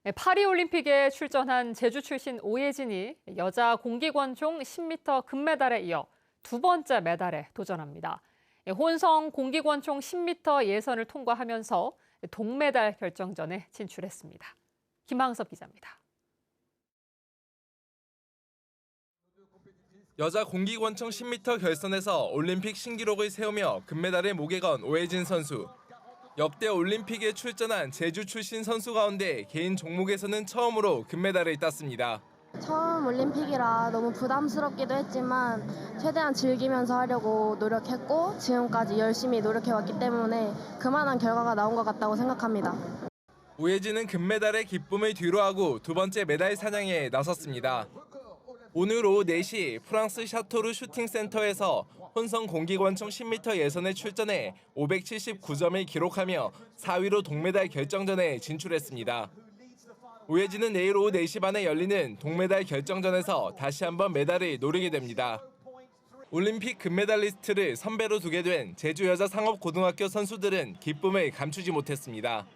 파리올림픽에 출전한 제주 출신 오예진이 여자 공기권총 10m 금메달에 이어 두 번째 메달에 도전합니다. 혼성 공기권총 10m 예선을 통과하면서 동메달 결정전에 진출했습니다. 김항섭 기자입니다. 여자 공기권총 10m 결선에서 올림픽 신기록을 세우며 금메달을 목에 건 오예진 선수. 역대 올림픽에 출전한 제주 출신 선수 가운데 개인 종목에서는 처음으로 금메달을 땄습니다. 처음 올림픽이라 너무 부담스럽기도 했지만 최대한 즐기면서 하려고 노력했고 지금까지 열심히 노력해왔기 때문에 그만한 결과가 나온 것 같다고 생각합니다. 오예진은 금메달의 기쁨을 뒤로하고 두 번째 메달 사냥에 나섰습니다. 오늘 오후 4시 프랑스 샤토르 슈팅센터에서 혼성 공기권총 10m 예선에 출전해 579점을 기록하며 4위로 동메달 결정전에 진출했습니다. 오예진은 내일 오후 4시 반에 열리는 동메달 결정전에서 다시 한번 메달을 노리게 됩니다. 올림픽 금메달리스트를 선배로 두게 된 제주 여자 상업고등학교 선수들은 기쁨을 감추지 못했습니다.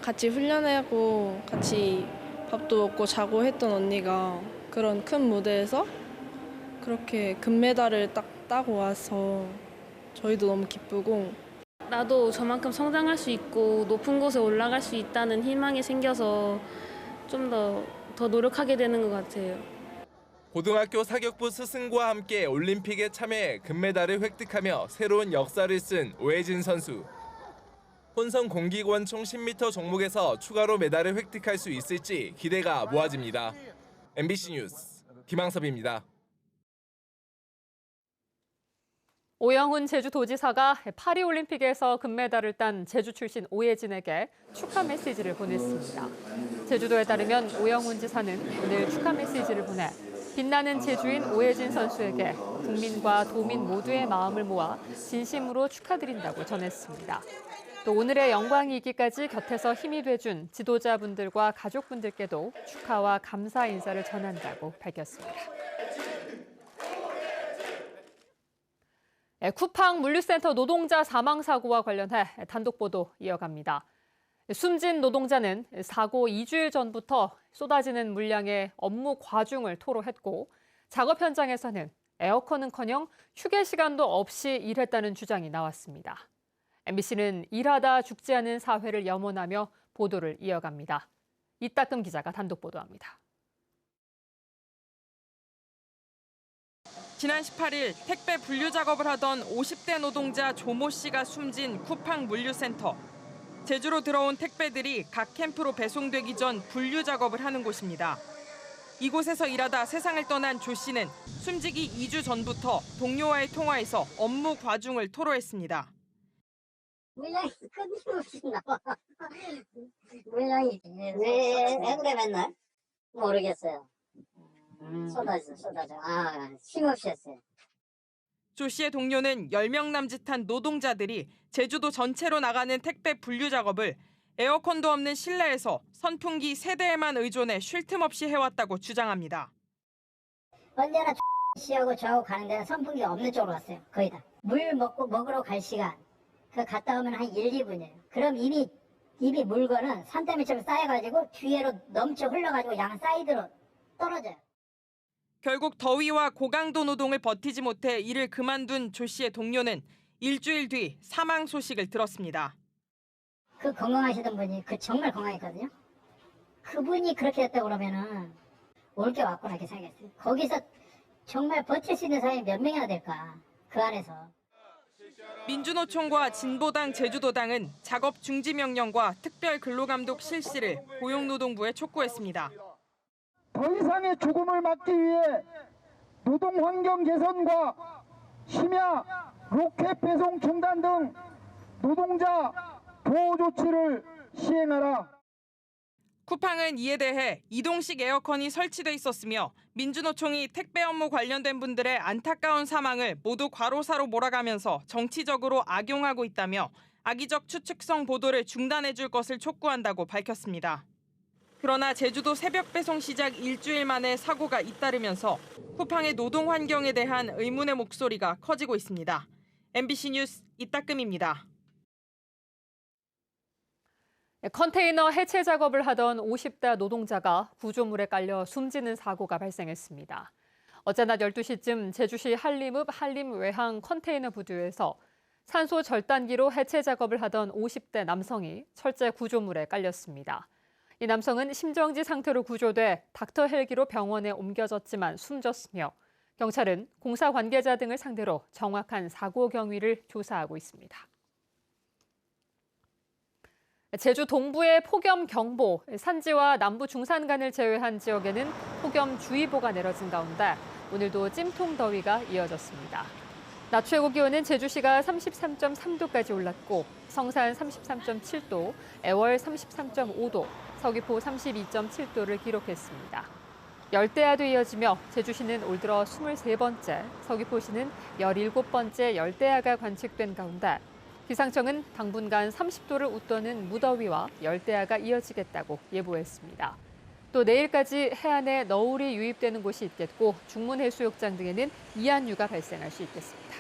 같이 훈련하고 같이 밥도 먹고 자고 했던 언니가 그런 큰 무대에서 그렇게 금메달을 딱 따고 와서 저희도 너무 기쁘고 나도 저만큼 성장할 수 있고 높은 곳에 올라갈 수 있다는 희망이 생겨서 좀 더 노력하게 되는 것 같아요. 고등학교 사격부 스승과 함께 올림픽에 참여해 금메달을 획득하며 새로운 역사를 쓴 오예진 선수. 혼성 공기권총 10m 종목에서 추가로 메달을 획득할 수 있을지 기대가 모아집니다. MBC 뉴스 김항섭입니다. 오영훈 제주도지사가 파리올림픽에서 금메달을 딴 제주 출신 오예진에게 축하 메시지를 보냈습니다. 제주도에 따르면 오영훈 지사는 오늘 축하 메시지를 보내 빛나는 제주인 오예진 선수에게 국민과 도민 모두의 마음을 모아 진심으로 축하드린다고 전했습니다. 또 오늘의 영광이기까지 곁에서 힘이 돼준 지도자분들과 가족분들께도 축하와 감사 인사를 전한다고 밝혔습니다. 쿠팡 물류센터 노동자 사망 사고와 관련해 단독 보도 이어갑니다. 숨진 노동자는 사고 2주일 전부터 쏟아지는 물량의 업무 과중을 토로했고 작업 현장에서는 에어컨은커녕 휴게 시간도 없이 일했다는 주장이 나왔습니다. MBC는 일하다 죽지 않은 사회를 염원하며 보도를 이어갑니다. 이따금 기자가 단독 보도합니다. 지난 18일 택배 분류 작업을 하던 50대 노동자 조모 씨가 숨진 쿠팡 물류센터. 제주로 들어온 택배들이 각 캠프로 배송되기 전 분류 작업을 하는 곳입니다. 이곳에서 일하다 세상을 떠난 조 씨는 숨지기 2주 전부터 동료와의 통화에서 업무 과중을 토로했습니다. 물량이 끊임없이 나와. 물량이 왜 그래 맨날? 모르겠어요. 쏟아져. 힘없이 했어요. 조 씨의 동료는 10명 남짓한 노동자들이 제주도 전체로 나가는 택배 분류 작업을 에어컨도 없는 실내에서 선풍기 3대에만 의존해 쉴 틈 없이 해왔다고 주장합니다. 언제나 씨하고 저하고 가는 데는 선풍기가 없는 쪽으로 왔어요. 거의 다. 물 먹으러 갈 시간. 그 갔다 오면 한 1, 2분이에요. 그럼 이미 입이 물건은 산더미처럼 쌓여가지고 뒤로 넘쳐 흘러가지고 양 사이드로 떨어져요. 결국 더위와 고강도 노동을 버티지 못해 일을 그만둔 조 씨의 동료는 일주일 뒤 사망 소식을 들었습니다. 그 건강하시던 분이 정말 건강했거든요. 그분이 그렇게 됐다고 그러면은 올 게 왔구나 이렇게 생각했어요. 거기서 정말 버틸 수 있는 사람이 몇 명이나 될까 그 안에서. 민주노총과 진보당 제주도당은 작업 중지 명령과 특별 근로감독 실시를 고용노동부에 촉구했습니다. 더 이상의 죽음을 막기 위해 노동 환경 개선과 심야 로켓 배송 중단 등 노동자 보호 조치를 시행하라. 쿠팡은 이에 대해 이동식 에어컨이 설치돼 있었으며 민주노총이 택배 업무 관련된 분들의 안타까운 사망을 모두 과로사로 몰아가면서 정치적으로 악용하고 있다며 악의적 추측성 보도를 중단해 줄 것을 촉구한다고 밝혔습니다. 그러나 제주도 새벽 배송 시작 일주일 만에 사고가 잇따르면서 쿠팡의 노동 환경에 대한 의문의 목소리가 커지고 있습니다. MBC 뉴스 이따금입니다. 컨테이너 해체 작업을 하던 50대 노동자가 구조물에 깔려 숨지는 사고가 발생했습니다. 어제 낮 12시쯤 제주시 한림읍 한림외항 컨테이너 부두에서 산소 절단기로 해체 작업을 하던 50대 남성이 철제 구조물에 깔렸습니다. 이 남성은 심정지 상태로 구조돼 닥터 헬기로 병원에 옮겨졌지만 숨졌으며 경찰은 공사 관계자 등을 상대로 정확한 사고 경위를 조사하고 있습니다. 제주 동부의 폭염경보, 산지와 남부 중산간을 제외한 지역에는 폭염주의보가 내려진 가운데 오늘도 찜통 더위가 이어졌습니다. 낮 최고 기온은 제주시가 33.3도까지 올랐고 성산 33.7도, 애월 33.5도, 서귀포 32.7도를 기록했습니다. 열대야도 이어지며 제주시는 올 들어 23번째, 서귀포시는 17번째 열대야가 관측된 가운데 기상청은 당분간 30도를 웃도는 무더위와 열대야가 이어지겠다고 예보했습니다. 또 내일까지 해안에 너울이 유입되는 곳이 있겠고 중문해수욕장 등에는 이한유가 발생할 수 있겠습니다.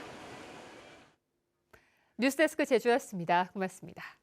뉴스데스크 제주였습니다. 고맙습니다.